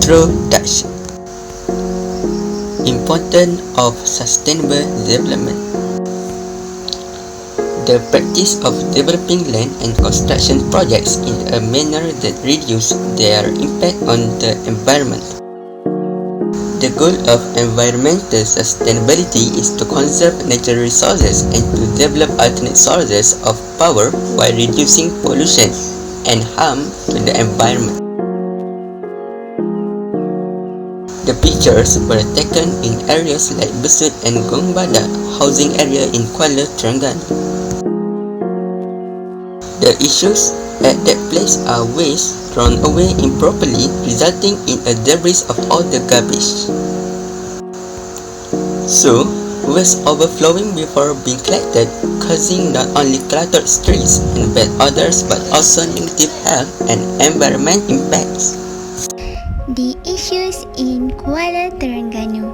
Introduction. Importance of sustainable development. The practice of developing land and construction projects in a manner that reduces their impact on the environment. The goal of environmental sustainability is to conserve natural resources and to develop alternate sources of power while reducing pollution and harm to the environment. The pictures were taken in areas like Besut and Gongbada housing area in Kuala Terengganu. The issues at that place are waste thrown away improperly, resulting in a debris of all the garbage. So, waste overflowing before being collected, causing not only cluttered streets and bad odors but also negative health and environment impacts. The issues in Kuala Terengganu.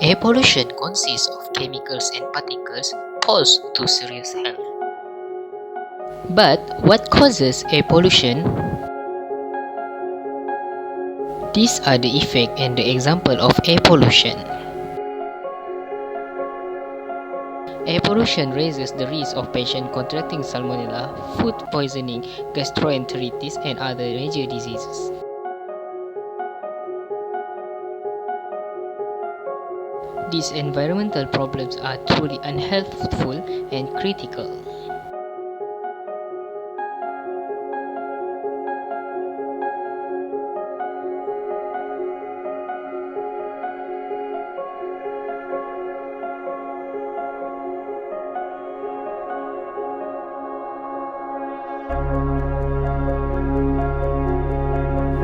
Air pollution consists of chemicals and particles pose to serious health. But what causes air pollution? These are the effect and the example of air pollution. Air pollution raises the risk of patients contracting salmonella, food poisoning, gastroenteritis, and other major diseases. These environmental problems are truly unhealthful and critical.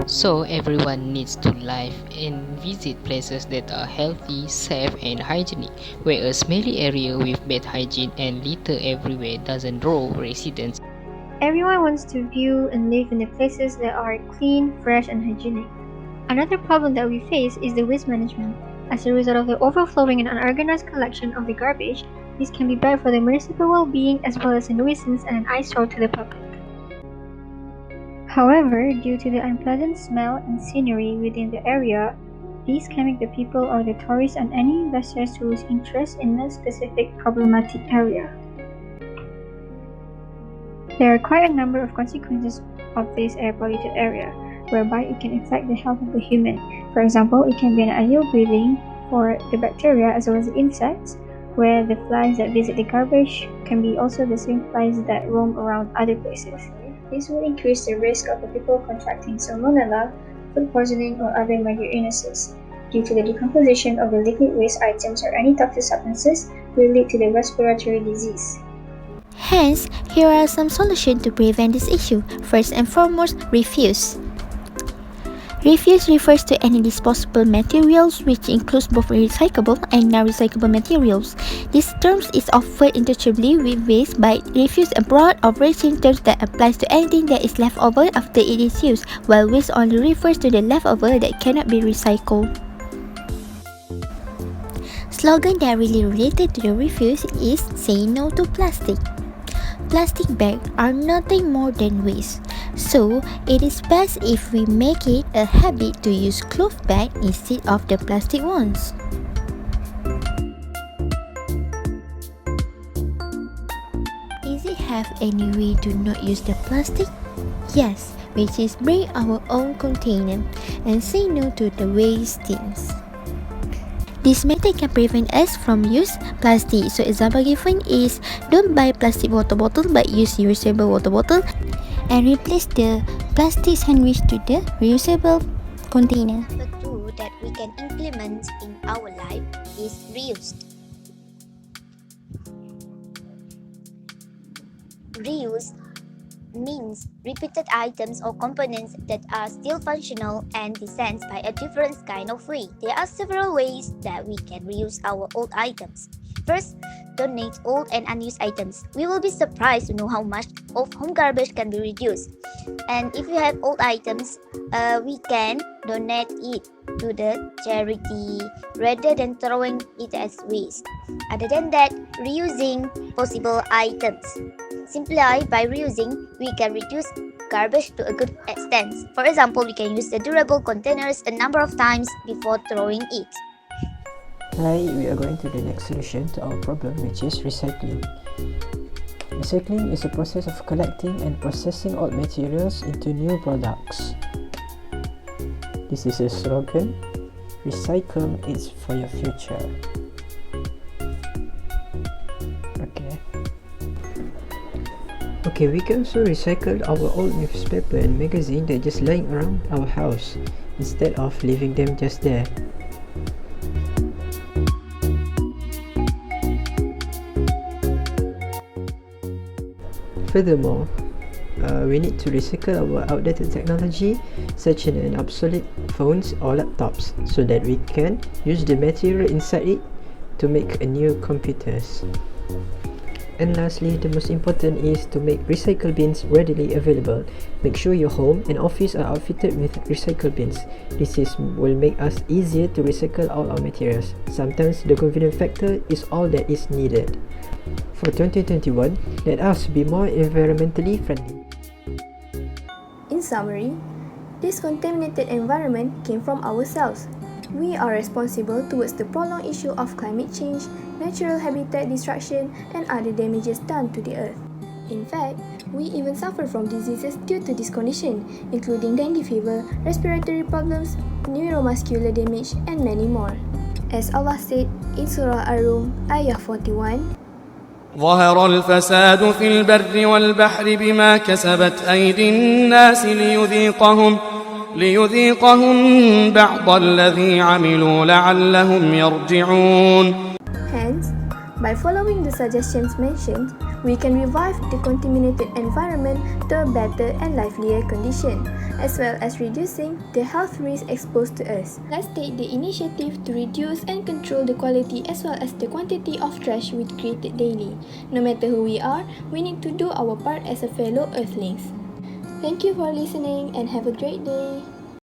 So everyone needs to live and visit places that are healthy, safe and hygienic, where a smelly area with bad hygiene and litter everywhere doesn't draw residents. Everyone wants to view and live in the places that are clean, fresh and hygienic. Another problem that we face is the waste management. As a result of the overflowing and unorganized collection of the garbage, this can be bad for the municipal well-being as well as a nuisance and an eyesore to the public. However, due to the unpleasant smell and scenery within the area, these can make the people or the tourists and any investors lose interest in a specific problematic area. There are quite a number of consequences of this air polluted area, whereby it can affect the health of the human. For example, it can be an ideal breeding for the bacteria as well as the insects, where the flies that visit the garbage can be also the same flies that roam around other places. This will increase the risk of the people contracting salmonella, food poisoning, or other major illnesses. Due to the decomposition of the liquid waste items or any toxic substances, will lead to the respiratory disease. Hence, here are some solutions to prevent this issue. First and foremost, refuse. Refuse refers to any disposable materials which includes both recyclable and non-recyclable materials. This term is often interchangeably with waste, but refuse a broad overarching term that applies to anything that is left over after it is used, while waste only refers to the leftover that cannot be recycled. Slogan that really related to the refuse is "Say no to plastic." Plastic bags are nothing more than waste, so it is best if we make it a habit to use cloth bags instead of the plastic ones. Is it have any way to not use the plastic? Yes, which is bring our own container and say no to the waste things. This method can prevent us from use plastic. So example given is don't buy plastic water bottle but use reusable water bottle and replace the plastic sandwich to the reusable container. The tool that we can implement in our life is reuse. Reuse means repeated items or components that are still functional and designed by a different kind of way. There are several ways that we can reuse our old items. First, donate old and unused items. We will be surprised to know how much of home garbage can be reduced. And if you have old items, we can donate it to the charity rather than throwing it as waste. Other than that, reusing possible items. Simply by reusing, we can reduce garbage to a good extent. For example, we can use the durable containers a number of times before throwing it. Hi, we are going to the next solution to our problem, which is recycling. Recycling is a process of collecting and processing old materials into new products. This is a slogan: recycle is for your future. Okay, we can also recycle our old newspaper and magazine that just lying around our house instead of leaving them just there. Furthermore, we need to recycle our outdated technology such as obsolete phones or laptops so that we can use the material inside it to make a new computers. And lastly, the most important is to make recycle bins readily available. Make sure your home and office are outfitted with recycle bins. Will make us easier to recycle all our materials. Sometimes the convenience factor is all that is needed. For 2021, let us be more environmentally friendly. In summary, this contaminated environment came from ourselves. We are responsible towards the prolonged issue of climate change, natural habitat destruction, and other damages done to the earth. In fact, we even suffer from diseases due to this condition, including dengue fever, respiratory problems, neuromuscular damage, and many more. As Allah said in Surah Ar-Rum, Ayah 41, ظهر الفساد في البر والبحر بما كسبت أيدي الناس ليذيقهم بعض الذي عملوا لعلهم يرجعون. Hence, by following the suggestions mentioned, we can revive the contaminated environment to a better and livelier condition, as well as reducing the health risks exposed to us. Let's take the initiative to reduce and control the quality as well as the quantity of trash we create daily. No matter who we are, we need to do our part as a fellow earthlings. Thank you for listening and have a great day.